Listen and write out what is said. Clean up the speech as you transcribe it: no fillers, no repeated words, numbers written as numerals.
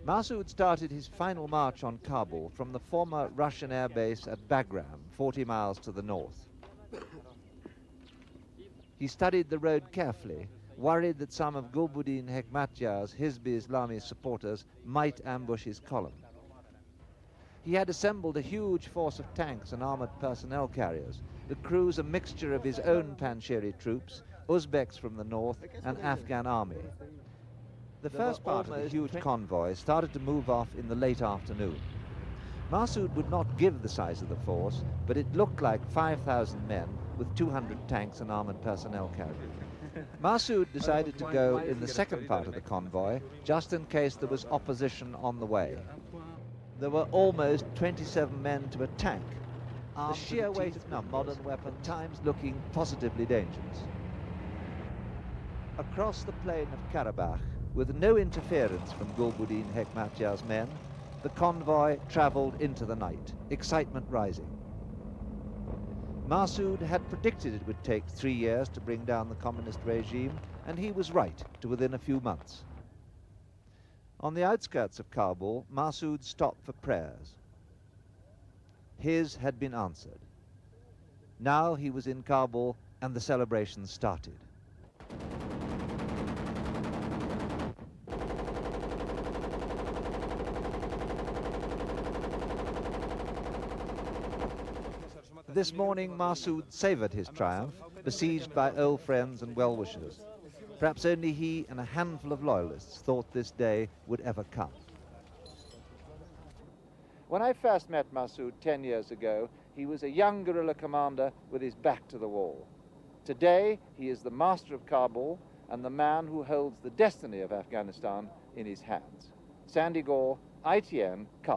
Massoud started his final march on Kabul from the former Russian air base at Bagram, 40 miles to the north. He studied the road carefully, worried that some of Gulbuddin Hekmatyar's Hizb-i Islami supporters might ambush his column. He had assembled a huge force of tanks and armored personnel carriers, the crews a mixture of his own Panjshiri troops, Uzbeks from the north, and Afghan army. The first part of the huge convoy started to move off in the late afternoon. Massoud would not give the size of the force, but it looked like 5,000 men with 200 tanks and armored personnel carriers. Massoud decided to go in the second part of the convoy, just in case there was opposition on the way. There were almost 27 men to a tank. The sheer weight of a modern weapon, at times looking positively dangerous. Across the plain of Karabakh, with no interference from Gulbuddin Hekmatyar's men, the convoy travelled into the night, excitement rising. Massoud had predicted it would take 3 years to bring down the communist regime, and he was right to within a few months. On the outskirts of Kabul, Massoud stopped for prayers. His had been answered. Now he was in Kabul, and the celebrations started. This morning, Massoud savoured his triumph, besieged by old friends and well-wishers. Perhaps only he and a handful of loyalists thought this day would ever come. When I first met Massoud 10 years ago, he was a young guerrilla commander with his back to the wall. Today, he is the master of Kabul and the man who holds the destiny of Afghanistan in his hands. Sandy Gore, ITN, Kabul.